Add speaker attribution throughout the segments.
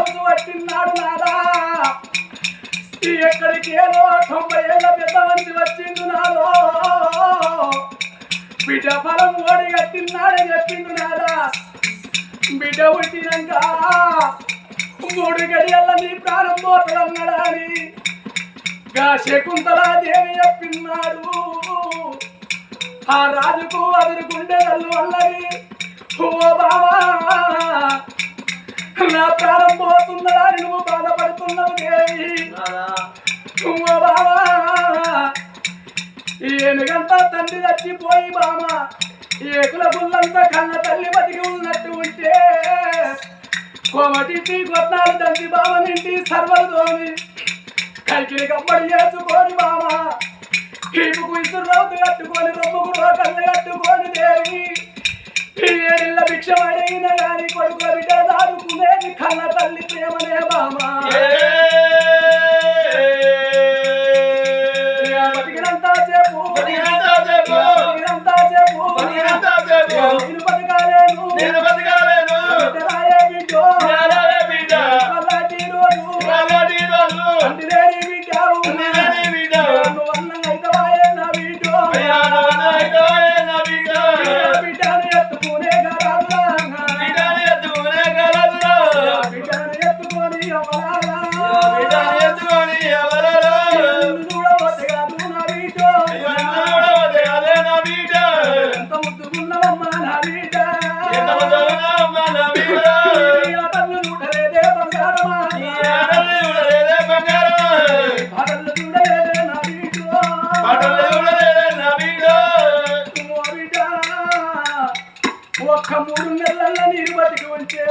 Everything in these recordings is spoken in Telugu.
Speaker 1: మనసు పట్టినాడు నాదా ఎక్కడికేదో 90 ఏళ్ళ పెద్ద మంది వచ్చిండు నాదో బిడ్డ ఫలం ఓడి కట్టినాడని చెప్పిండు నాదా బిడ్డ పుట్టినాక 3 గడియల్ల నీ ప్రాణం పోతలన్నాడని శకుంతలాదేవి చెప్పిన్నాడు ఆ రాజుకు అదురుకుండే నల్లు అల్లరి ఓ బావా నా ప్రాణం పోతుందని నువ్వు బాధపడుతున్నావు దేవి ఓ బావా ఏనుగంతా తండ్రి చచ్చిపోయి బామ ఏకుల గుళ్ళంతా కన్న తల్లి బతికి ఉన్నట్టు ఉంటే కోమటి గొట్టాలు తండ్రి బావనింటి సర్వదోని కైకిలి కమ్మడి చేసుకొని బామ కీపుకు ఇసురవుతు కట్టుకొని రొమ్ముకు రోకల్ని కట్టుకొని దేవి ఏళ్ళ భిక్ష పడిన గాని కొడుకుల బిడ్డ దాడుకునేది కన్న తల్లి ప్రేమనే బామ బతికినంతా చెప్పు నేను బతకాలేను బిడ్డో ఒక్క 3 నెలల నీరు బతికి ఉంటే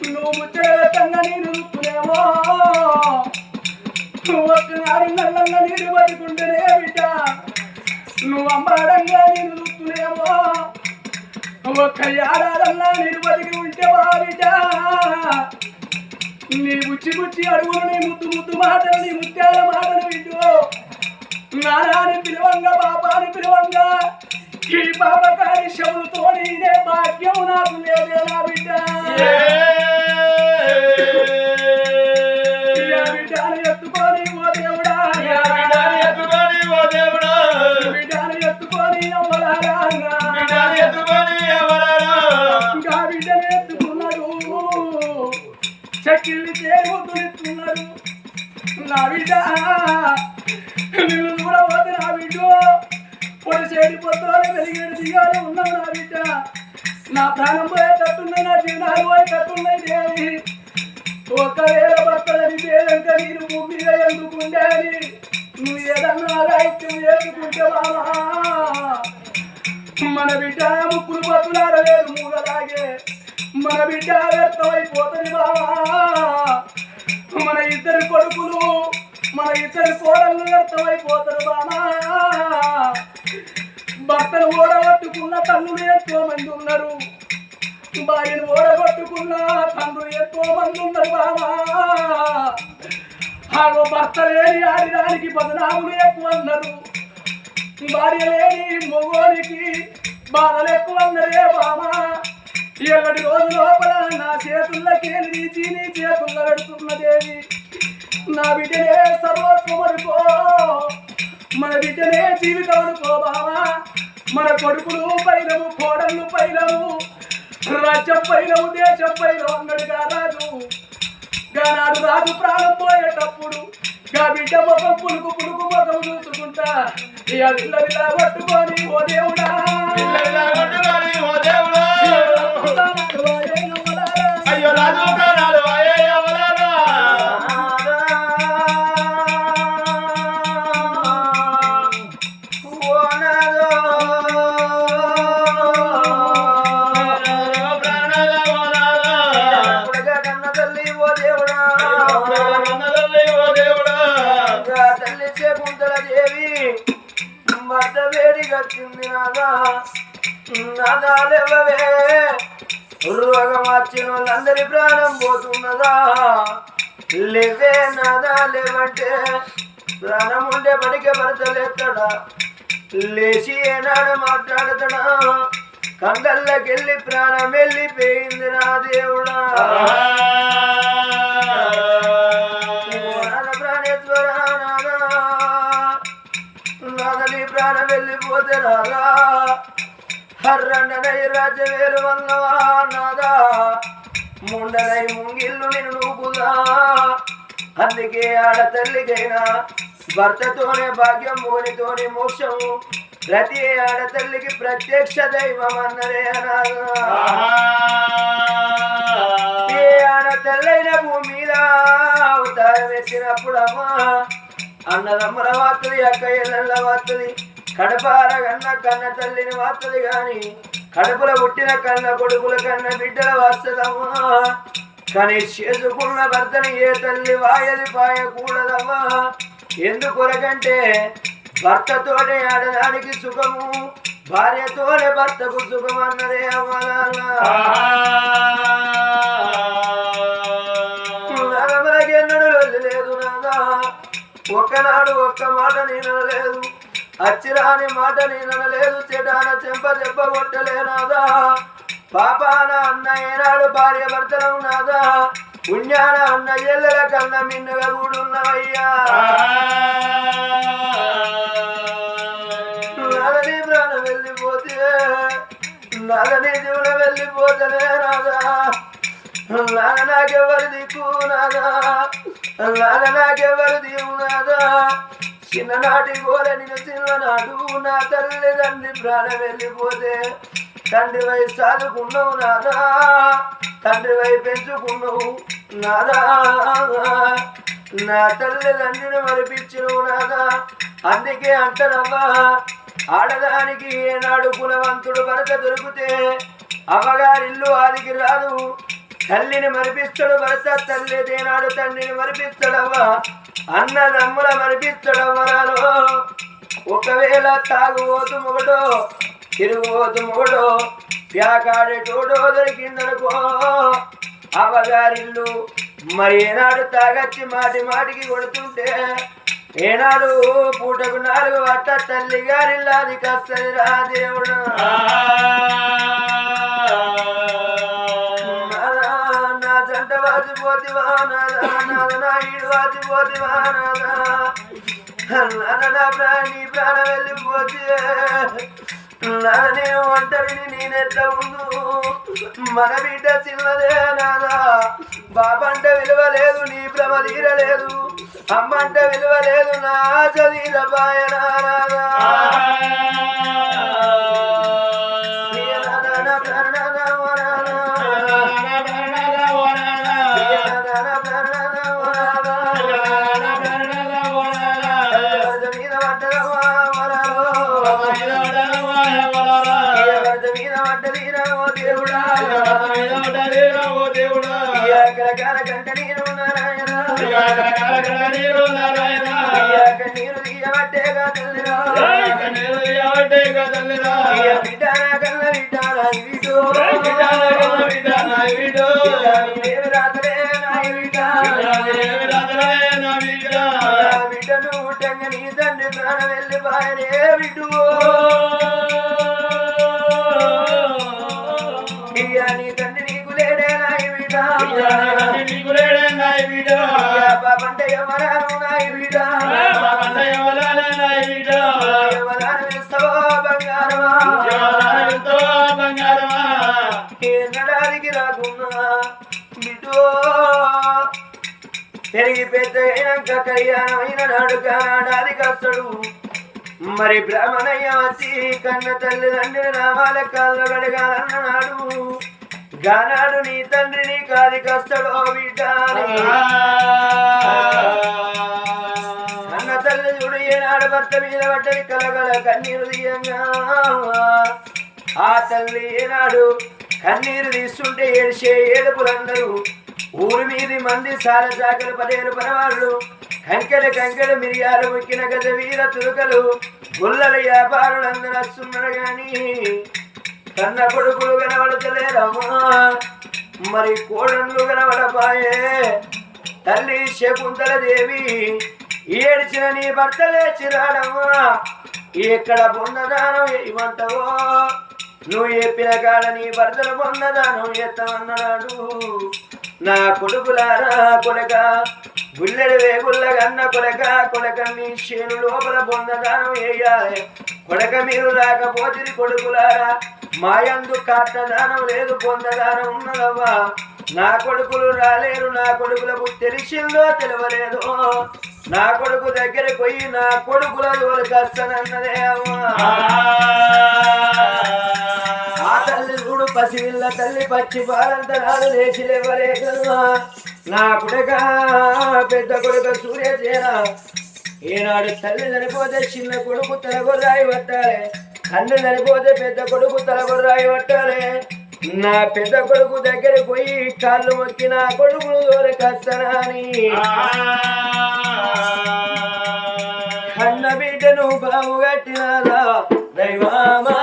Speaker 1: నువ్వు ముచ్చటంగా నీరు రుక్కునేమో ఒక్క 4 నెలల నీరు బతికుంటేనే బిడ్డ నువ్వు అమ్మాడంగా నీరు రుక్కునేమో ఒక్క ఏడాదల్లా నీరు బతికి ఉంటే బా బిడ్డ నీ బుచ్చి అడుగులు నీ ముద్దు మాటలు నీ ముత్యాల మాటలు వింటూ నారాని పిలవంగా పాపాని పిలవంగా ఈ పాపకారి శవులతో నీదే భాగ్యం నాకు లేదే నా బిడ్డ బిడ్డను ఎత్తుకొని ఓ దేవుడా బిడ్డను ఎత్తుకొని అవ్వలారా ఇంకా బిడ్డను ఎత్తుకున్నాడు చక్కిల్ని చేరుతున్నాడు నా బిడ్డ నిన్ను కూడా పోతే నా బిడ్డ పొడి చేడిపోతాను వెలిగేడు దిగాలి ఉన్నావు నా బిడ్డ నా ప్రాణం పోయేటట్టున్నాయి నా జీవనాలు పోయేటట్టున్నాయి దేవి ఒకవేళ భర్తలని దేవంక నేను భూమిగా ఎందుకుండే అని నువ్వు ఏదన్నా రాయిత్యం చేసుకుంటే బాబా మన బిడ్డ ముక్కులు బతులాడలేదు మూలలాగే మన బిడ్డ వ్యర్థమైపోతుంది బాబా మన ఇద్దరు కొడుకులు మన ఇద్దరు కోడళ్ళు వ్యర్థమైపోతారు బాబా భర్తను ఓడగొట్టుకున్న తల్లులు ఎంతో మంది ఉన్నారు భార్యను ఓడగొట్టుకున్న తండ్రులు ఎంతో మంది ఉన్నారు బాబా ఆగో భర్త లేని ఆడిదానికి బదనాములు ఎక్కువ అన్నారు భార్య లేని మొగోనికి బాధలు ఎక్కువ అన్నరే బాబా ఎల్లటి రోజు లోపల నా చేతుల్లోకి తీసి నీ చేతుల్లో పెడుతున్నదేవి నా బిడ్డనే సర్వస్వం అనుకో మన బిడ్డనే జీవితం అనుకో బావా మన కొడుకులు పైలము కోడళ్ళు పైలము రాజ్యం పైలము దేశం పైలము అన్నడుగా రాజు గానాడు రాజు ప్రాణం పోయేటప్పుడు గా బిడ్డ ముఖం పులుకు ముఖం చూసుకుంటా ఇక విల్ల కొట్టుకొని ఓ దేవుడా
Speaker 2: అయ్యో రాజు
Speaker 3: నాదాలేవే రోగం వచ్చిన వాళ్ళందరి ప్రాణం పోతున్నదా లేవే నాదా లేవంటే ప్రాణం ఉండే పడికే భర్తలేస్తాడా లేచి ఏనాడు మాట్లాడతాడా కండల్లోకెళ్ళి ప్రాణం వెళ్ళిపోయింది నా దేవుడా ప్రాణం వెళ్ళిపోతే రాదా హర్రండనై రాజవేలు వల్లవా నాదా ముండనై ముంగిల్లు నిన్ను నూపుదా అందుకే ఆడతల్లికైనా భర్తతోనే భాగ్యం మోనితోనే మోక్షము ప్రతి ఆడతల్లికి ప్రత్యక్ష దైవం అన్నరే అనాదా ఏ ఆడతల్లైన భూమి మీద అవతారం ఎత్తినప్పుడమ్మా అన్నదమ్మల వార్తది అక్క ఎల్లెళ్ళ వార్తది కడపార కన్న కన్న తల్లిని వార్తది గాని కడుపుల పుట్టిన కన్న కొడుకుల కన్న బిడ్డల వాస్తదమ్మా కానీ చేసుకున్న భర్తని ఏ తల్లి వాయది పాయకూడదమ్మా ఎందుకొరకంటే భర్తతోనే ఆడదానికి సుఖము భార్యతోనే భర్తకు సుఖం అన్నదే అమ్మలకెన్నడు లేదు నాదా ఒక్కనాడు ఒక్క మాట నేనలేదు అచ్చిరాని మాట నేనలేదు చెడాన చెంప దెబ్బ కొట్టలేనాదా పాపాన అన్న ఏనాడు భార్య భర్తలు నాదా పుణ్యాన అన్న ఎల్లెల కన్న మిన్నుగా కూడున్నావయ్యా నలని ప్రాణం వెళ్ళిపోతే నలని జీవున వెళ్ళిపోతలే నాదా నాకెవరు దిక్కు నాదా నాకెవరు దివు నాదా చిన్ననాటి గోల నేను చిన్ననాడు నా తల్లిదండ్రి ప్రాణం వెళ్ళిపోతే తండ్రి వై సాదుకున్నావు నాదా తండ్రి వై పెంచుకున్నావు నాదా నా తల్లిదండ్రిని మరిపించినవు నాదా అందుకే అంటారవ్వా ఆడదానికి ఏనాడు కులవంతుడు భర్త దొరికితే అమ్మగారిల్లు ఆదికి రాదు తల్లిని మరిపిస్తాడు భర్త తల్లి తేనాడు తండ్రిని మరిపిస్తాడవ్వా అన్నదమ్ముల మరిపిస్తాడవ్వరాలో ఒకవేళ తాగుబోతు మొగడో తిరుగుబోతు మొగడో ప్యాకాడేటోడో దొరికిందనుకో అమ్మగారిల్లు మరి ఏనాడు తాగచ్చి మాటి మాటికి కొడుతుంటే ఏనాడు పూటకు 4 వట్ట తల్లి గారిల్లాది కస్తదిరా దేవుడు నా జంట వాచిపోతివా నాదా నా ఈడు వాచిపోతివా నాదా నా ప్రాణి ప్రాణం వెళ్ళిపోతే నేను ఒంటరిని నేనెట్లా ఉండు మన బిడ్డ చిన్నదే నాదా బాబంటే విలువ లేదు నీ భ్రమ తీరలేదు అమ్మంటే విలువ లేదు నా చదీరపాయనా నాదా నీరు తీయబట్టేగా తల్లిరా బిడ్డానా కన్న బిడ్డానా వీడు రాత్రే నాయ బిడ్డను పుట్టంగ నీ తండ్రి ప్రాణం వెళ్ళి బాయనే బిడ్డు నీ తండ్రి నీకు లేడే నాయ బిడ్డ బాబంటే ఎవరాను నాయ బిడ్డ ఎవరాను ఇస్తావో బంగారమా ఎన్నడానికి రాకున్నా బిడ్డో పెరిగి పెద్ద అయినాక కళ్యాణమైన నాడు కానాడాది కస్తడు మరి బ్రాహ్మణయ్య వచ్చి కన్న తల్లిదండ్రి రామాల కాళ్ళు గడగాలన్నాడు గానాడు నీ తండ్రిని కాది కస్తడో బిడ్డ అన్న తల్లి చూడు ఏనాడు భర్త మీద పడ్డది కలగల కన్నీరు తీయంగా ఆ తల్లి ఏనాడు కన్నీరు తీస్తుంటే ఏడ్చే ఏడుపులందరూ ఊరి మీది మంది సారసాకలు 10 పరవాళ్ళు కంకెడు మిరియాలు ముక్కిన గజ వీర తురుకలు గుల్లల వ్యాపారులందరూ వస్తున్నారు గాని కన్న కొడుకులు కనబడతలేరమ్మా మరి కోడళ్ళు కనబడపాయే తల్లి శకుంతల దేవి ఏడ్చిన నీ భర్త లేచిరాడమ్మా ఎక్కడ పొందదానం ఏమంటావో నువ్వు చెప్పిన కాడ నీ భర్తలు పొందదానం ఎత్తమన్నాడు నా కొడుకులారా కొడక గుల్లెడు వేగుళ్ళ గన్న కొడక మీ చేను లోపల పొందదానం వేయాలి కొడక మీరు రాకపోతే కొడుకులారా మాయందు కాటదానం లేదు పొందదానం ఉన్నదవ్వా నా కొడుకులు రాలేరు నా కొడుకులకు తెలిసిందో తెలియలేదు నా కొడుకు దగ్గరకు పోయి నా కొడుకుల జోలికస్తానన్నదే అమ్మా ఆ తల్లి చూడు పసివిల్ల తల్లి పచ్చి పాలంతరాలు లేచి లేవలేకనుమా నా కొడుక పెద్ద కొడుక సూర్యచేన ఈనాడు తల్లి చనిపోతే చిన్న కొడుకు తలగొర్రాయి పట్టాలి తండ్రి చనిపోతే పెద్ద కొడుకు తలగొర్రాయి పట్టాలి నా పెద్ద కొడుకు దగ్గర పోయి కాళ్ళు మొక్కి నా కొడుకును దూరకస్తానా అని కన్న బిడ్డను బావుగట్టినాదా దైవామా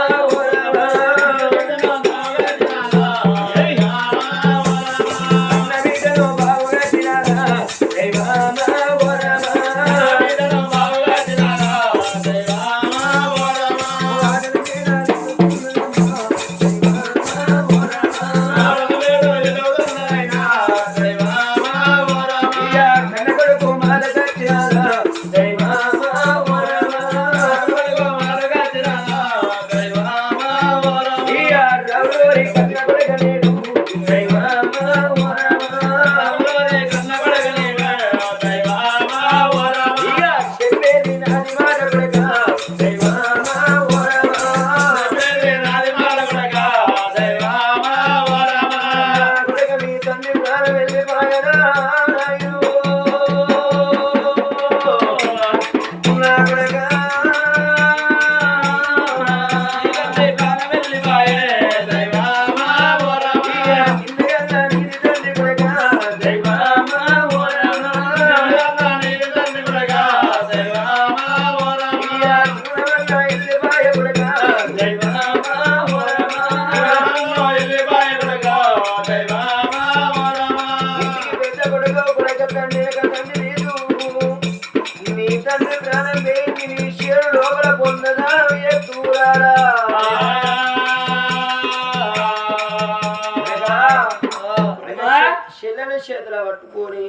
Speaker 3: చేతుల పట్టుకొని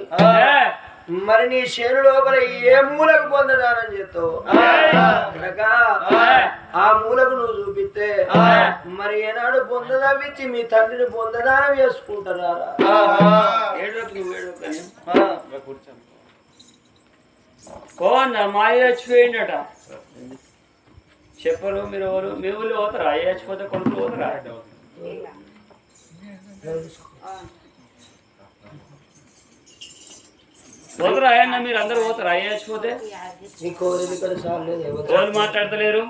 Speaker 3: మరి నీ చేను లోపల ఏ మూలకు పొందదానని చెప్తావు ఆ మూలకు నువ్వు చూపిస్తే మరి ఏనాడు పొందదావిచ్చి మీ తండ్రిని పొందదానం చేసుకుంటారా
Speaker 1: మాయ చచ్చిపోయిందట చెప్పరు మీరు ఎవరు మీ ఊళ్ళో పోతారా అయ్య చచ్చిపోతే కొడుకులు పోతారా పోతారా అయ్యన్న మీరు అందరు పోతారా అయ్య చచ్చిపోతే ఎవరు మాట్లాడతలేరు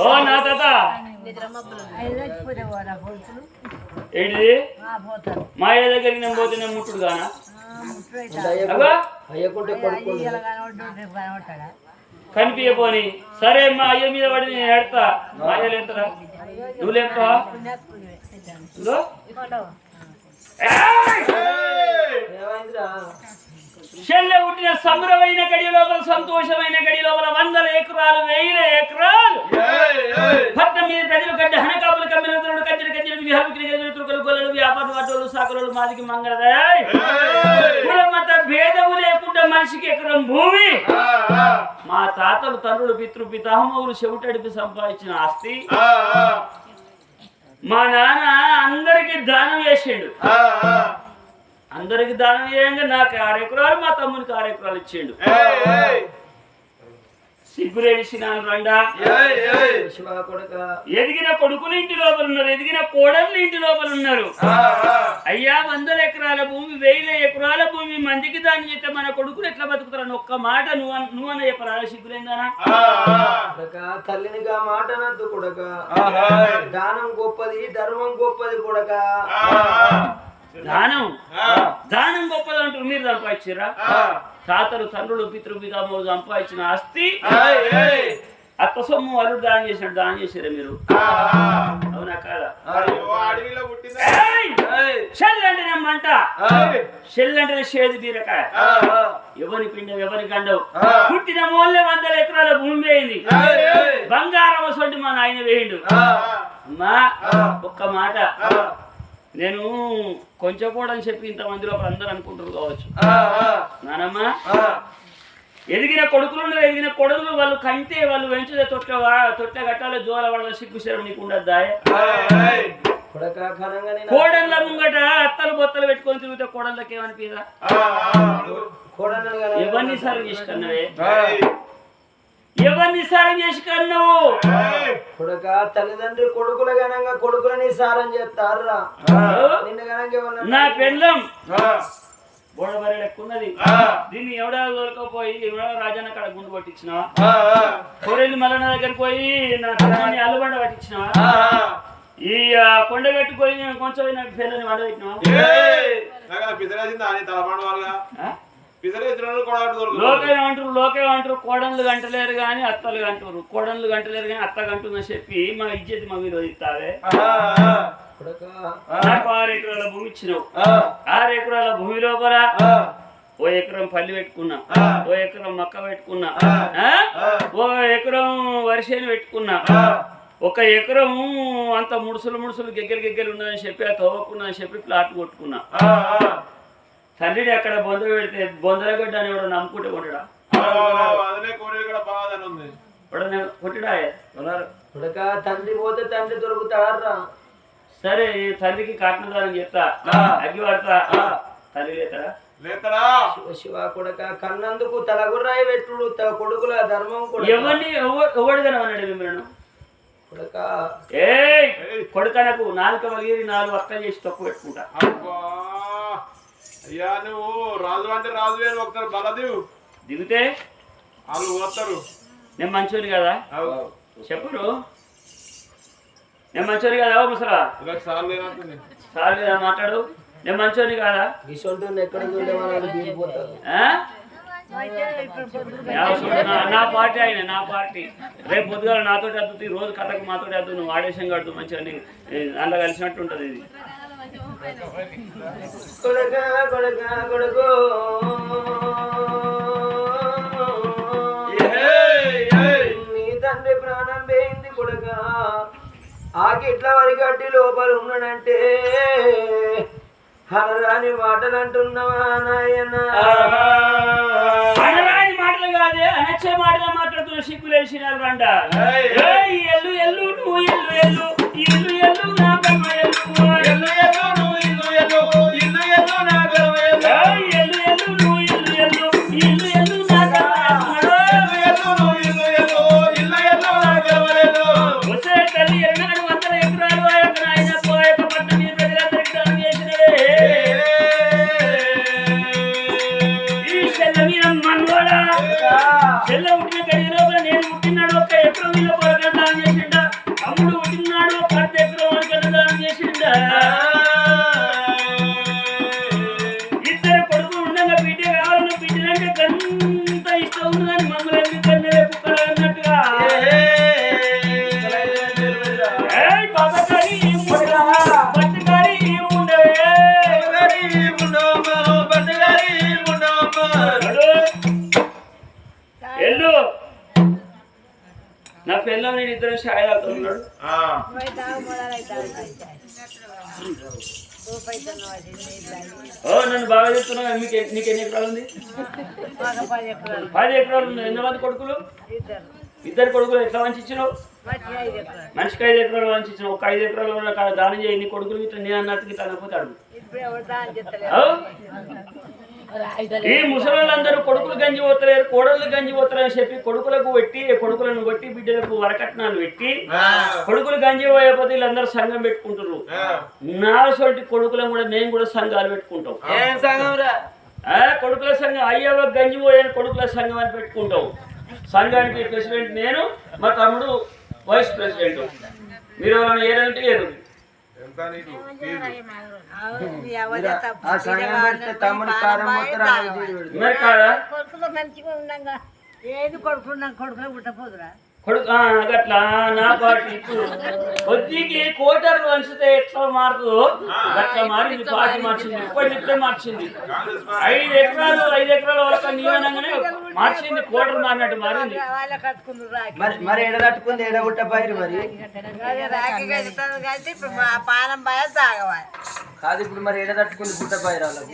Speaker 1: ఓ నా తాత ఏంటిది మా అయ్య దగ్గరికి నేను పోతే నేను ముట్టుడు గానా కనిపించపోని సరే మా అయ్య మీద పడి నేను ఏడతా మా అయ్యలు ఎంతరా నువ్వు లేపుతావా చెల్లె పుట్టిన సంబరమైన గడి లోపల సంతోషమైన గడి లోపల 100 ఎకరాలు 1000 ఎకరాలు పట్నం మీద ప్రజలు గడ్డ హనకాపులు కమ్మినతులు కంచెలు కంచెలు విహారుకులు తురుకలు గొల్లలు వ్యాపారులు అడ్డోళ్ళు సాకులు మాదికి మంగళదాయ్ కులమత భేదము లేకుండా మనిషికి ఎకరం భూమి మా తాతలు తండ్రులు పితృపితామహులు చెవిటడిపి సంపాదించిన ఆస్తి మా నాన్న అందరికి దానం చేసిండు అందరికి దానం చేయంగా నాకు 6 ఎకరాలు మా తమ్మునికి 6 ఎకరాలు ఇచ్చిండు సిగ్గురేడిసినాను రండా ఎదిగిన కొడుకులు ఇంటి లోపల ఉన్నారు ఎదిగిన కోడళ్ళు ఇంటి లోపల ఉన్నారు అయ్యా 100 ఎకరాల భూమి 1000 ఎకరాల భూమి మందికి దాన్ని చేస్తే మన కొడుకులు ఎట్లా బతుకుతారని ఒక్క మాట నువ్వన్న చెప్పరా సిగ్గులేందానా
Speaker 3: తల్లినిగా మాట నద్దు కొడక దానం గొప్పది ధర్మం గొప్పది కొడక
Speaker 1: దానం దానం గొప్పది అంటారు మీరు సంపాదించారా తాతలు తండ్రులు పితృపితామహులు సంపాదించిన ఆస్తి అత్త సొమ్ము అల్లుడు దానం చేసినట్టు దానం చేసారా మీరు అవునా కాదా చెల్లంటే నమ్మంట చెల్లంటే చేదు బీరకాయ ఎవరి పిండం ఎవరి గండవు పుట్టిన మూలే 100 ఎకరాల భూమి వేయింది బంగారం వసంటి మా నాయన వేయిండు అమ్మా ఒక్క మాట
Speaker 4: నేను కొంచెం కూడా అని చెప్పి ఇంతమందిలో అందరూ అనుకుంటారు కావచ్చు. నానమ్మ ఎదిగిన కొడుకులు ఎదిగిన కొడుకులు వాళ్ళు కంటే వాళ్ళు వెంచుదే తొట్ల కట్టాలి జోల వాళ్ళ సిగ్గుసేరం నీకు ఉండద్దా? కోడళ్ళ ముంగట అత్తలు బొత్తలు పెట్టుకొని తిరిగితే కోడళ్ళకి ఏమనిపిదా? ఎవరిని సారం చేసి కన్నవే? ఎవరిని సారం చేసి కన్నావు?
Speaker 3: కొడుక తల్లిదండ్రి కొడుకుల గనంగా కొడుకులని సారం చేస్తారా? నిన్న గనంగా
Speaker 4: నా పెళ్ళం బోడబరి లెక్కున్నది. దీన్ని ఎవడా దొరకపోయి ఎవడా రాజన్న కాడ గుండు పట్టించినావా? కోరేళ్ళు మళ్ళీ నా దగ్గరికి పోయి నా తల్లిని అల్లుబండ పట్టించినావా? ఈ కొండ పెట్టుకొని కొంచెం నాకు పెళ్ళని వండ పెట్టినావా? లోకేమంటారు కోడన్లు గంటలేరు కానీ అత్తలు గంటారు, కోడన్లు గంటలేరు కానీ అత్త గంటుందని చెప్పి మా ఇజ్జతి మా మీద ఇస్తావే. నాకు 6 ఎకరాల భూమి ఇచ్చినావు. 6 ఎకరాల భూమి లోపల 1 ఎకరం పల్లి పెట్టుకున్నా, 1 ఎకరం మక్క పెట్టుకున్నా, 1 ఎకరం వరిసేను పెట్టుకున్నా, 1 ఎకరం అంత ముడుసులు గెగ్గెలు ఉన్నదని చెప్పి ఆ తోవకున్నదని చెప్పి ప్లాట్ కొట్టుకున్నా. తండ్రిని అక్కడ బొంద పెడితే బొందరగడ్డ అని ఎవడో నమ్ముకుంటే కొట్టడా? కొట్టడా?
Speaker 3: తండ్రి పోతే తండ్రి దొరుకుతారా?
Speaker 4: సరే తండ్రికి కాటనదానం చెప్తా, అగ్గి పడతా, తండ్రి లేతారా?
Speaker 3: శివ కొడుక కన్నందుకు తలగుర్రాయి పెట్టుడు కొడుకుల ధర్మం.
Speaker 4: ఎవడిగా అన్నాడు మిమ్మల్ని? ఏ కొడుకనకు 4 వలిగిరి 4 అక్కలు చేసి తక్కువ పెట్టుకుంటా.
Speaker 2: అయ్యా నువ్వు రాజు అంటే రాజు ఒకసారి బలదేవు
Speaker 4: దిగితే
Speaker 2: వాళ్ళు పోతారు.
Speaker 4: నేను మంచోని కదా చెప్పరు? నేను మంచోని కదా ముసరా? సార్ లేదా మాట్లాడు. నేను మంచోని కాదా?
Speaker 3: ఎక్కడ
Speaker 4: నా పార్టీ ఆయన, నా పార్టీ. రేపు పొద్దుగాల నాతో అద్దుతుంది, రోజు కథకు మాతో అద్దు, నువ్వు ఆడేసం కడుతూ మంచిగా అందులో కలిసినట్టు ఉంటుంది. ఇది
Speaker 3: నీ తండ్రి ప్రాణం పోయింది కొడుక. ఆకిట్ల వరిగడ్డి లోపల ఉన్నాడంటే హనరాని మాటలు అంటున్నావా నాయన?
Speaker 4: అనరాని మాటలు కాదే, అనొచ్చే మాటలు మాట్లాడుతున్న సిగ్గులేసినారు రండ. ఎల్లు ఎల్లు నువ్వు ఎల్లు ఎల్లు ఇల్లు ఎల్లు నా కర్మ ఎల్లు ఎల్లు ఎల్లు నువ్వు ఇల్లు ఎల్లు ఇల్లు ఎల్లు నా కర్మ ఎల్లు ఎల్లు ఎల్లు నువ్వు ఇల్లు ఎల్లు ఇల్లు ఎల్లు నా కర్మ ఎల్లు ఎల్లు నువ్వు ఇల్లు ఎల్లు ఇల్లు ఎల్లు నా కర్మ ఎల్లు. వసే తల్లి 200 ఎకరాలు ఆయన పోయక పట్టు నీ ప్రజలందరికీ దానం చేసినవే. ఈ చెల్ల మీద మన్వాడా చెల్ల పుట్టిన గడి లోపల నేను పుట్టినాడు 1 ఎకరం వీళ్ళ పొరగా దానం చేసిండా. అమ్ముడు పుట్టినాడు 10 ఎకరం వరకు దానం చేసిండా. ఇద్దరు కొడుకులు ఉండగా బిడ్డ కావాలని బిడ్డలంటే గంత ఇష్టం ఉంది కానీ మమ్మల్ని ఎందుకంటే కుక్కలు అన్నట్టుగా ఎల్లు నా పిల్లలు నేను ఇద్దరు షాయి అవుతున్నాడు. నన్ను బాగా చెప్తున్నా. నీకు ఎన్ని ఎకరాలు ఉంది? 10 ఎకరాలు ఉంది. ఎంతమంది కొడుకులు? 2 కొడుకులు. ఎట్లా వంచి ఇచ్చినావు? మనిషికి 5 ఎకరాలు వంచి ఇచ్చినావు. 1 5 ఎకరాలు దానం చేయి. నీ కొడుకులు ఇట్లా నేను అన్నట్టుగా ఇట్లా అనుకుంటాడు. ఈ ముసలోళ్ళందరూ కొడుకులు గంజి పోతలేరు, కోడళ్ళు గంజి పోతారు అని చెప్పి కొడుకులను కొట్టి బిడ్డలకు వరకట్నాలు పెట్టి కొడుకులు గంజి పోయకపోతే వీళ్ళందరూ సంఘం పెట్టుకుంటారు. నా సొంటి కొడుకులను కూడా మేము కూడా సంఘాలు పెట్టుకుంటాం. కొడుకుల సంఘం అయ్యవ గంజి పోయని కొడుకుల సంఘం అని పెట్టుకుంటాం. సంఘానికి ప్రెసిడెంట్ నేను, మా తమ్ముడు వైస్ ప్రెసిడెంట్. మీరు ఎవరైనా ఏదంటే ఏరు అట్లా నా పార్టీ కొద్దికి కోటర్లు వంచితే ఎట్లా మారుతుందో అట్లా మారింది. పార్టీ మార్చింది, ఇప్పుడే మార్చింది. 5 ఎకరాలు వరకు నియమనంగానే మార్చింది. కోటర్ మారినట్టు మారింది.
Speaker 3: మరి ఎడ కట్టుకుంది ఎడ గుట్ట పైరు మరి
Speaker 5: పానం బాగా తాగవాలి.
Speaker 3: కాదు ఇప్పుడు మరి ఏడ తట్టుకుంది పుట్ట పైరాలకు